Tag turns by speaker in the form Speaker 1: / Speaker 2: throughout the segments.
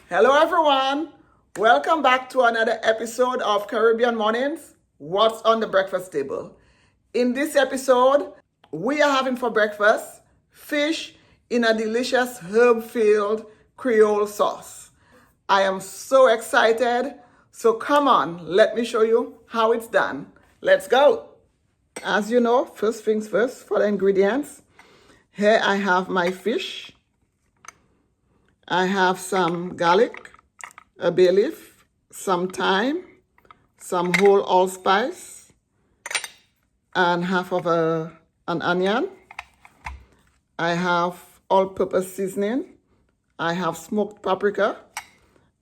Speaker 1: Hello, everyone. Welcome back to another episode of Caribbean Mornings. What's on the breakfast table? In this episode, we are having for breakfast fish in a delicious herb-filled Creole sauce. I am so excited. So come on, let me show you how it's done. Let's go. As you know, first things first, for the ingredients. Here I have my fish. I have some garlic, a bay leaf, some thyme, some whole allspice, and half of an onion. I have all-purpose seasoning. I have smoked paprika.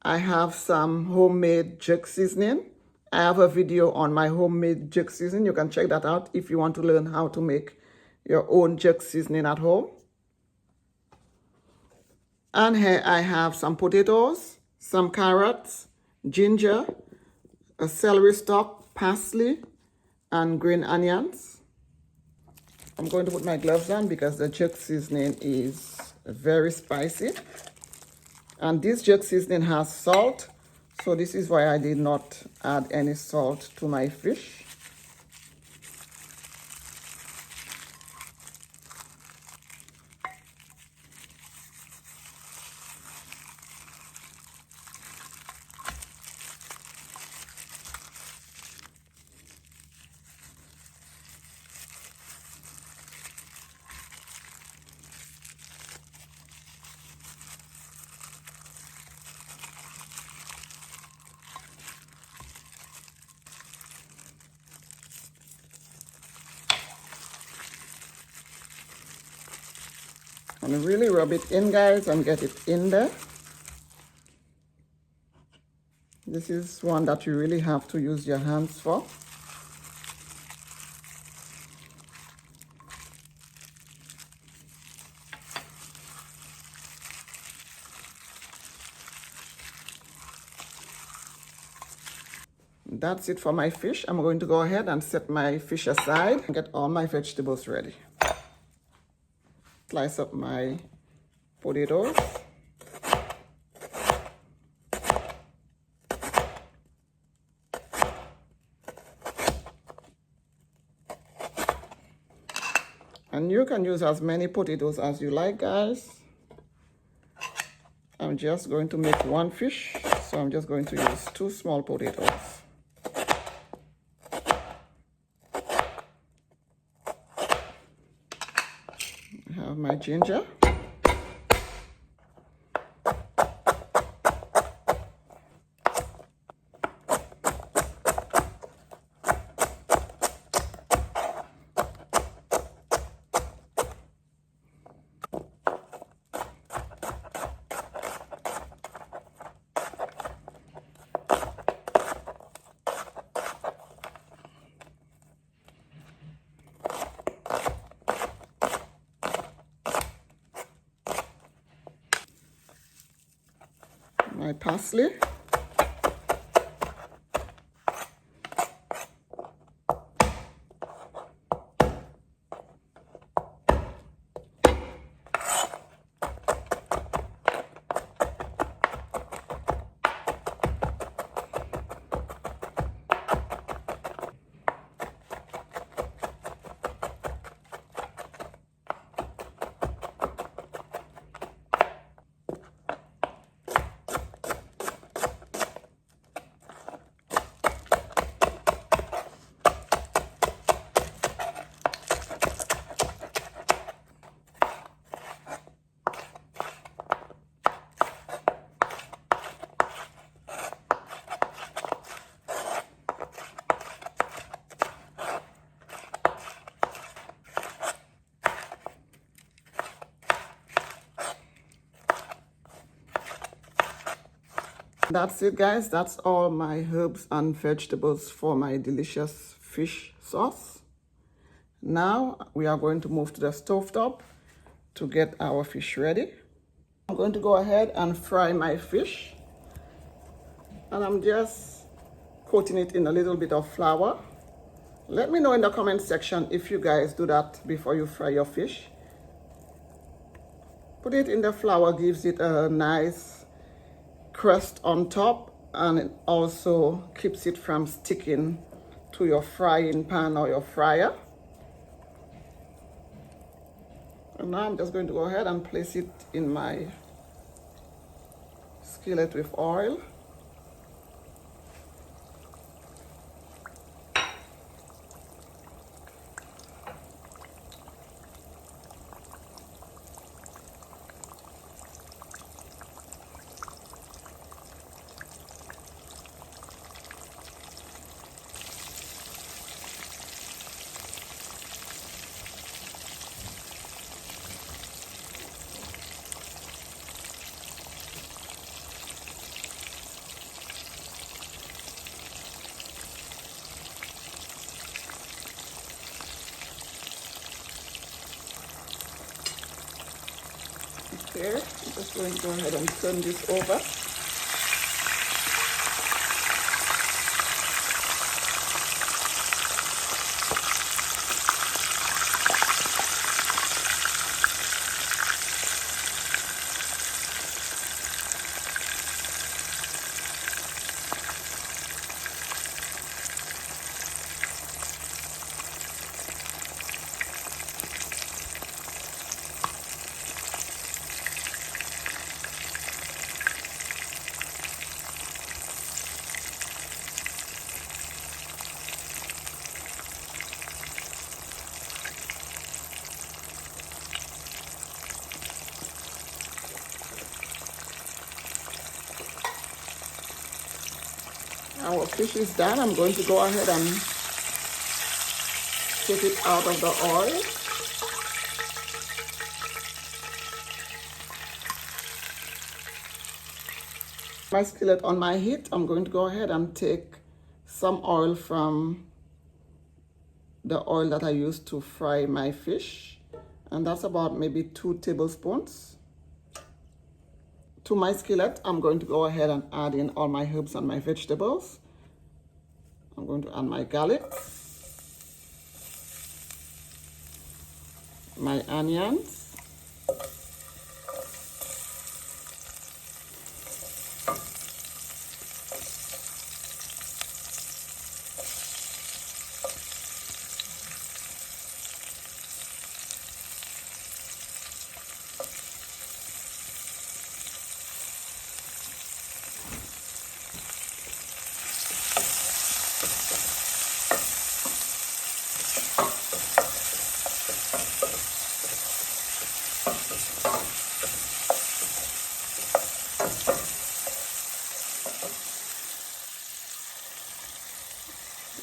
Speaker 1: I have some homemade jerk seasoning. I have a video on my homemade jerk seasoning. You can check that out if you want to learn how to make your own jerk seasoning at home. And here I have some potatoes, some carrots, ginger, a celery stalk, parsley, and green onions. I'm going to put my gloves on because the jerk seasoning is very spicy. And this jerk seasoning has salt, so this is why I did not add any salt to my fish. And really rub it in, guys, and get it in there. This is one that you really have to use your hands for. That's it for my fish. I'm going to go ahead and set my fish aside and get all my vegetables ready. Slice up my potatoes. And you can use as many potatoes as you like, guys. I'm just going to make one fish, so I'm just going to use 2 small potatoes. I have my ginger. My parsley. That's it, guys. That's all my herbs and vegetables for my delicious fish sauce. Now we are going to move to the stovetop to get our fish ready. I'm going to go ahead and fry my fish. And I'm just coating it in a little bit of flour. Let me know in the comment section if you guys do that before you fry your fish. Put it in the flour, gives it a nice crust on top, and it also keeps it from sticking to your frying pan or your fryer. And now I'm just going to go ahead and place it in my skillet with oil. Okay, I'm just going to go ahead and turn this over. Our fish is done. I'm going to go ahead and take it out of the oil. My skillet on my heat, I'm going to go ahead and take some oil from the oil that I used to fry my fish, and that's about maybe 2 tablespoons. To my skillet, I'm going to go ahead and add in all my herbs and my vegetables. I'm going to add my garlic, my onions,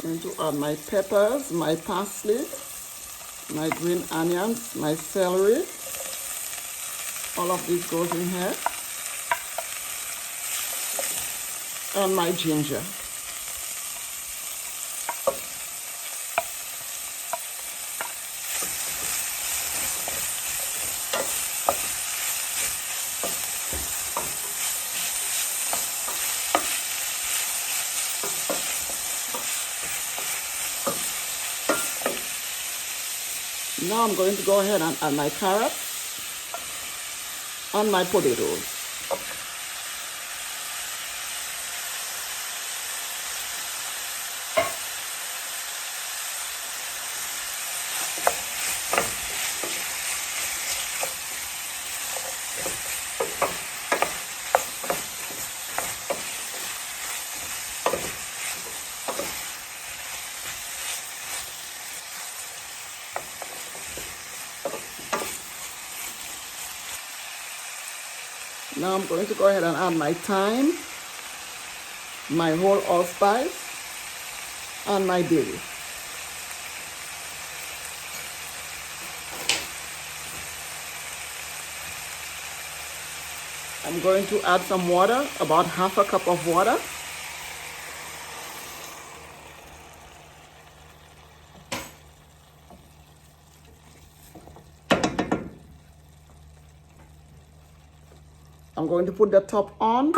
Speaker 1: I'm going to add my peppers, my parsley, my green onions, my celery. All of this goes in here. And my ginger. Now I'm going to go ahead and add my carrots and my potatoes. Now I'm going to go ahead and add my thyme, my whole allspice, and my bay leaf. I'm going to add some water, about half a cup of water. I'm going to put the top on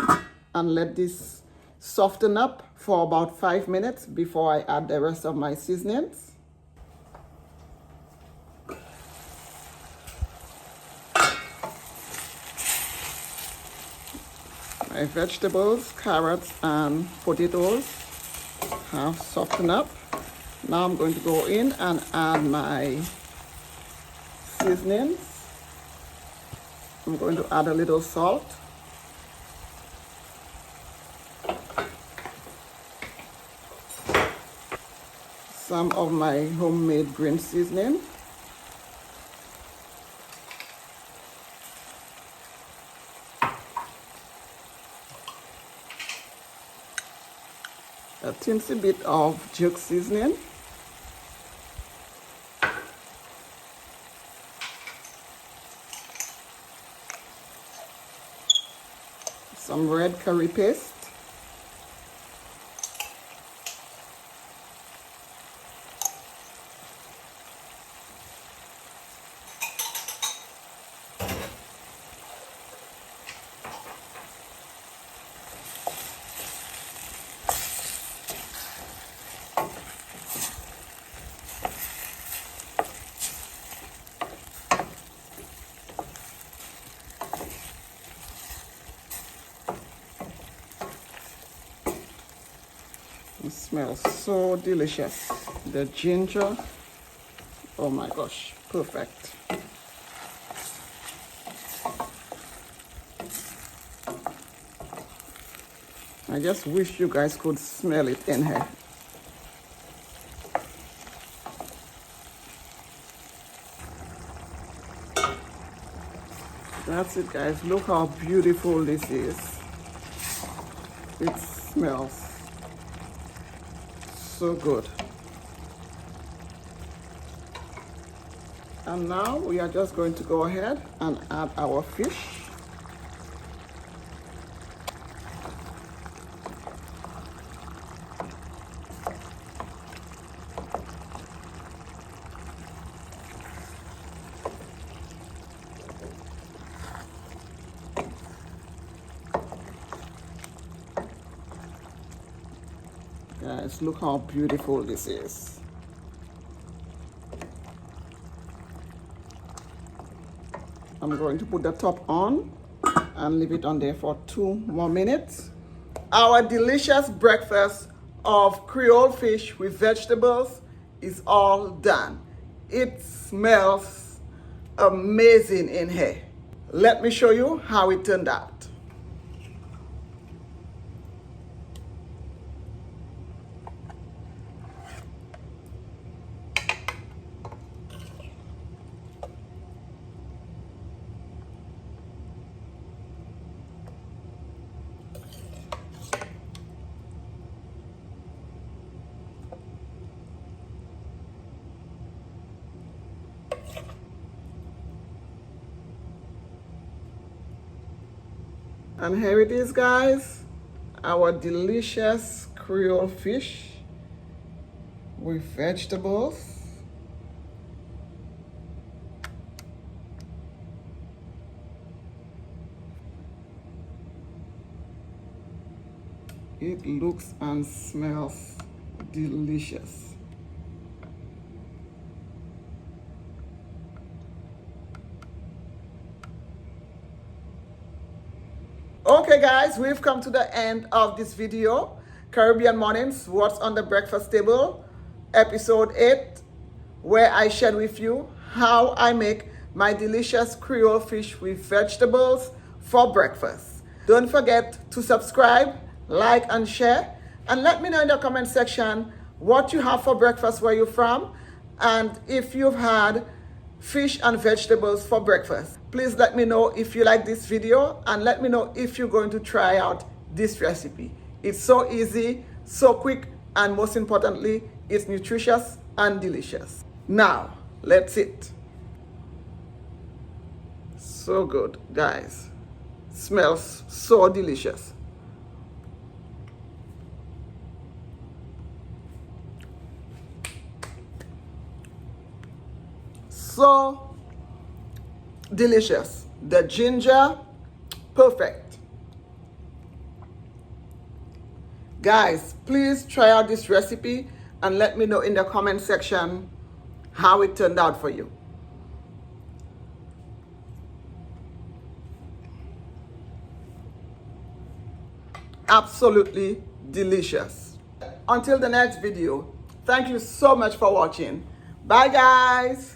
Speaker 1: and let this soften up for about 5 minutes before I add the rest of my seasonings. My vegetables, carrots and potatoes have softened up. Now I'm going to go in and add my seasonings. I'm going to add a little salt. Some of my homemade green seasoning. A teensy bit of jerk seasoning. Some red curry paste. It smells so delicious. The ginger, oh my gosh, perfect. I just wish you guys could smell it in here. That's it, guys. Look how beautiful this is. It smells so good. And now we are just going to go ahead and add our fish. Guys, look how beautiful this is. I'm going to put the top on and leave it on there for 2 more minutes. Our delicious breakfast of Creole fish with vegetables is all done. It smells amazing in here. Let me show you how it turned out. And here it is, guys, our delicious Creole fish with vegetables. It looks and smells delicious. Okay guys, we've come to the end of this video. Caribbean Mornings, What's on the Breakfast Table, episode 8, where I shared with you how I make my delicious Creole fish with vegetables for breakfast. Don't forget to subscribe, like and share, and let me know in the comment section what you have for breakfast, where you're from, and if you've had fish and vegetables for breakfast. Please let me know if you like this video, and let me know if you're going to try out this recipe. It's so easy, so quick, and most importantly, it's nutritious and delicious. Now, let's eat. So good, guys. Smells so delicious. So delicious. The ginger, perfect. Guys, please try out this recipe and let me know in the comment section how it turned out for you. absolutely delicious. Until the next video, thank you so much for watching. Bye guys.